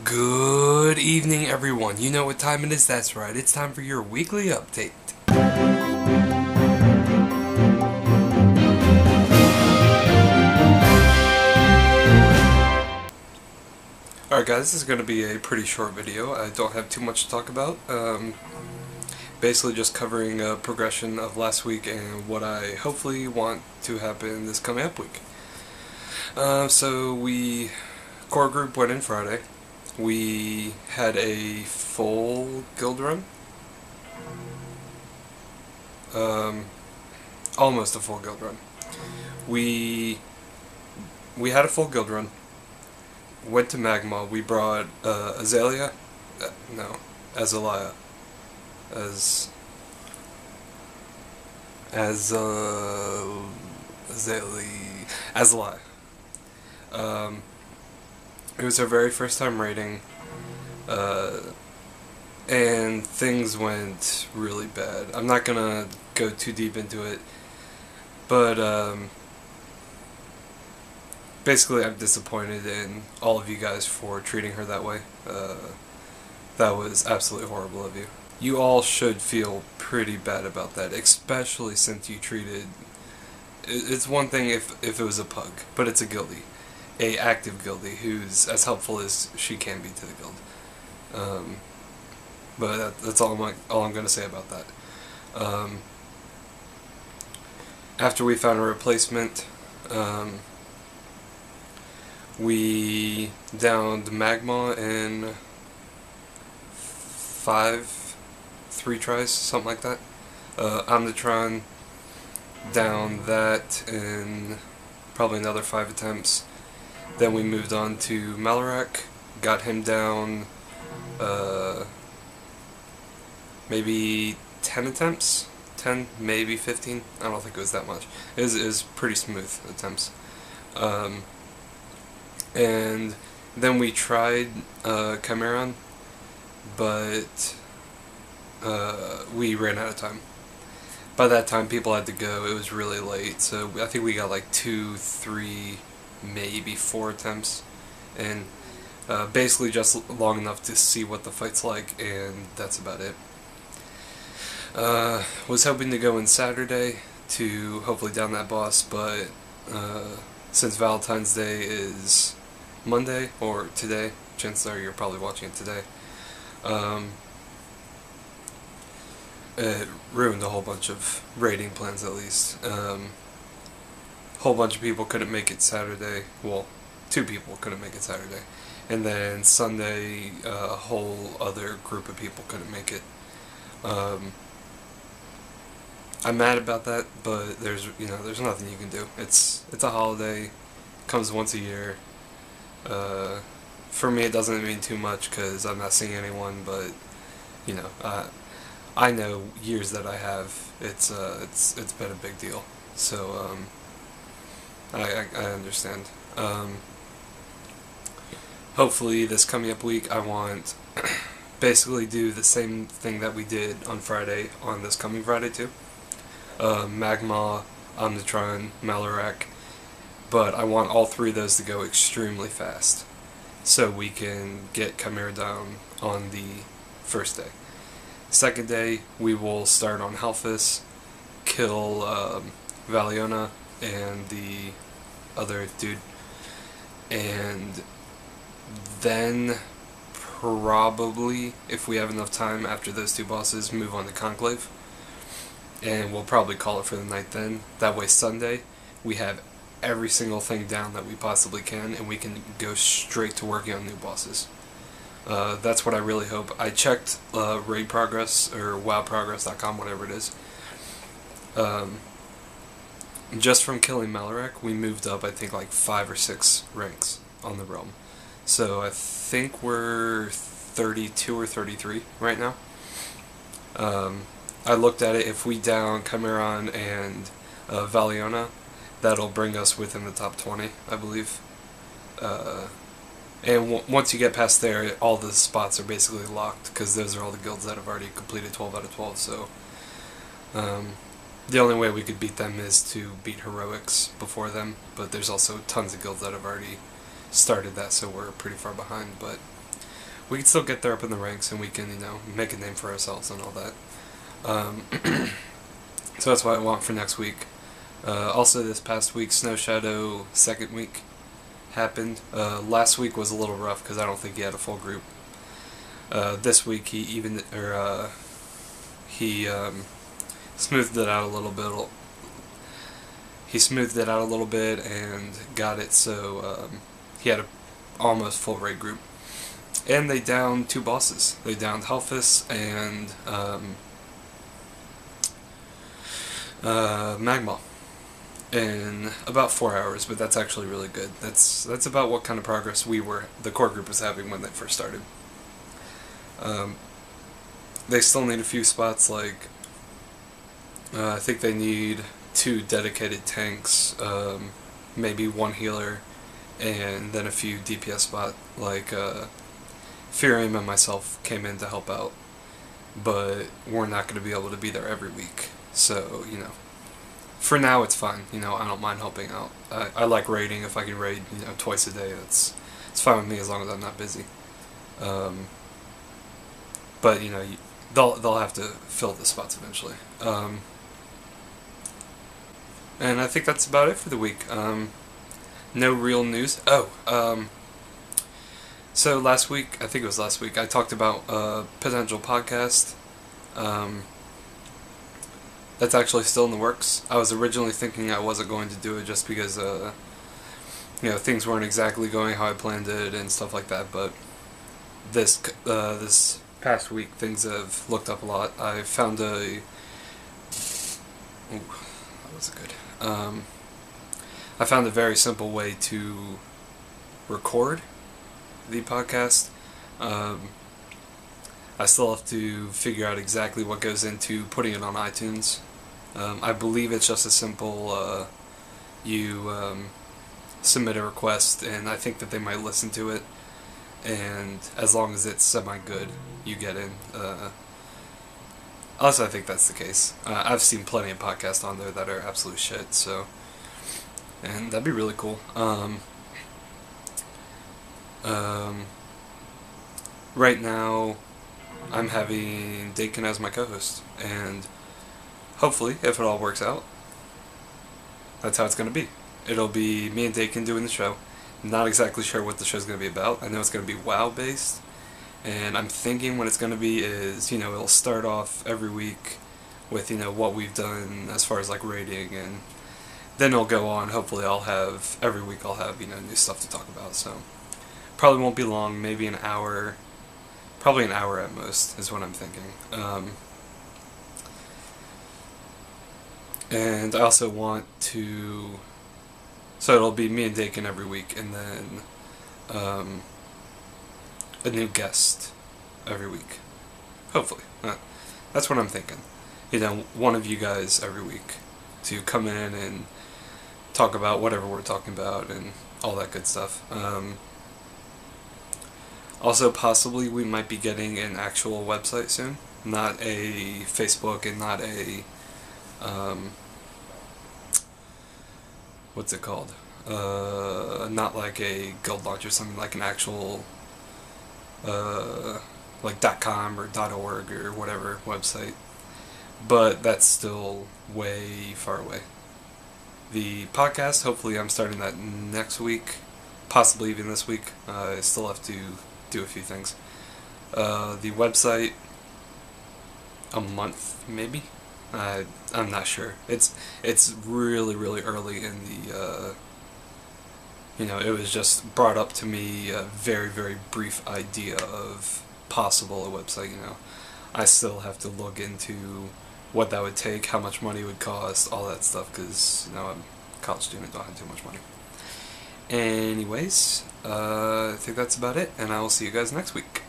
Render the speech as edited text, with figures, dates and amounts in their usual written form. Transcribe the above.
Good evening, everyone. You know what time it is? That's right. It's time for your weekly update. Alright guys, this is going to be a pretty short video. I don't have too much to talk about. Basically just covering a progression of last week and what I hopefully want to happen this coming up week. Core group went in Friday. We had a full guild run. Almost a full guild run. We had a full guild run. Went to Magma. We brought Azalea. Azalea. Azalea. It was our very first time raiding, and things went really bad. I'm not gonna go too deep into it, but basically I'm disappointed in all of you guys for treating her that way. That was absolutely horrible of you. You all should feel pretty bad about that, especially since you treated... It's one thing if it was a pug, but it's a guildie. A active guildie who's as helpful as she can be to the guild. But that's all I'm going to say about that. After we found a replacement, we downed Magma in 3 tries, something like that. Omnitron downed that in probably another 5 attempts. Then we moved on to Malarak, got him down maybe 10 attempts? 10, maybe 15? I don't think it was that much. It was pretty smooth attempts. And then we tried Chimeron, but we ran out of time. By that time people had to go, it was really late, so I think we got like 2, 3, maybe 4 attempts, and basically just long enough to see what the fight's like, and that's about it. Was hoping to go in Saturday to hopefully down that boss, but since Valentine's Day is Monday, or today, chances are you're probably watching it today, it ruined a whole bunch of raiding plans at least. Whole bunch of people couldn't make it Saturday. Well, 2 people couldn't make it Saturday, and then Sunday a whole other group of people couldn't make it. I'm mad about that, but there's nothing you can do. It's a holiday, comes once a year. For me, it doesn't mean too much because I'm not seeing anyone, but I know years that I have, it's been a big deal. So I understand. Hopefully this coming up week I want basically do the same thing that we did on Friday on this coming Friday too. Magma, Omnitron, Malarak, but I want all 3 of those to go extremely fast so we can get Chimera down on the first day. Second day we will start on Halphus, kill Valiona and the other dude, and then probably, if we have enough time after those 2 bosses, move on to Conclave, and we'll probably call it for the night then. That way Sunday we have every single thing down that we possibly can, and we can go straight to working on new bosses. That's what I really hope. I checked raid progress, or wowprogress.com, whatever it is. Just from killing Malarak, we moved up, I think, like 5 or 6 ranks on the realm. So I think we're 32 or 33 right now. I looked at it, if we down Chimeron and Valiona, that'll bring us within the top 20, I believe. And once you get past there, all the spots are basically locked, because those are all the guilds that have already completed 12 out of 12, so... the only way we could beat them is to beat Heroics before them, but there's also tons of guilds that have already started that, so we're pretty far behind, but we can still get there up in the ranks, and we can, make a name for ourselves and all that. So that's what I want for next week. Also, this past week, Snow Shadow second week happened. Last week was a little rough because I don't think he had a full group. This week he smoothed it out a little bit. He smoothed it out a little bit and got it so he had a almost full raid group. And they downed 2 bosses. They downed Hellfist and Magma in about 4 hours, but that's actually really good. That's about what kind of progress the core group was having when they first started. They still need a few spots, like I think they need 2 dedicated tanks, maybe 1 healer, and then a few DPS spots, like Furium and myself came in to help out, but we're not going to be able to be there every week, so, for now it's fine. I don't mind helping out. I like raiding. If I can raid, twice a day, it's fine with me as long as I'm not busy. But, they'll have to fill the spots eventually. And I think that's about it for the week. No real news. So last week, I think it was last week, I talked about a potential podcast. That's actually still in the works. I was originally thinking I wasn't going to do it just because, things weren't exactly going how I planned it and stuff like that, but this past week things have looked up a lot. I found that was good. I found a very simple way to record the podcast. I still have to figure out exactly what goes into putting it on iTunes. I believe it's just a simple, you submit a request, and I think that they might listen to it, and as long as it's semi-good, you get in. Also, I think that's the case. I've seen plenty of podcasts on there that are absolute shit, so, and that'd be really cool. Right now, I'm having Dakin as my co-host, and hopefully, if it all works out, that's how it's going to be. It'll be me and Dakin doing the show. Not exactly sure what the show's going to be about. I know it's going to be WoW-based, and I'm thinking what it's going to be is, it'll start off every week with, what we've done as far as, like, rating, and then it'll go on. Hopefully every week I'll have, new stuff to talk about, so probably won't be long, maybe an hour. Probably an hour at most, is what I'm thinking. And I also want to... So it'll be me and Dakin every week, and then a new guest every week. Hopefully. That's what I'm thinking. One of you guys every week to come in and talk about whatever we're talking about and all that good stuff. Also, possibly we might be getting an actual website soon, not a Facebook and not a, what's it called? Not like a guild launch or something, like an actual, like .com or .org or whatever website. But that's still way far away. The podcast, hopefully I'm starting that next week, possibly even this week. I still have to do a few things. The website, a month maybe. I'm not sure. It's really early in the. It was just brought up to me a very brief idea of possible a website. I still have to look into what that would take, how much money it would cost, all that stuff, because I'm a college student, don't have too much money. Anyways, I think that's about it, and I will see you guys next week.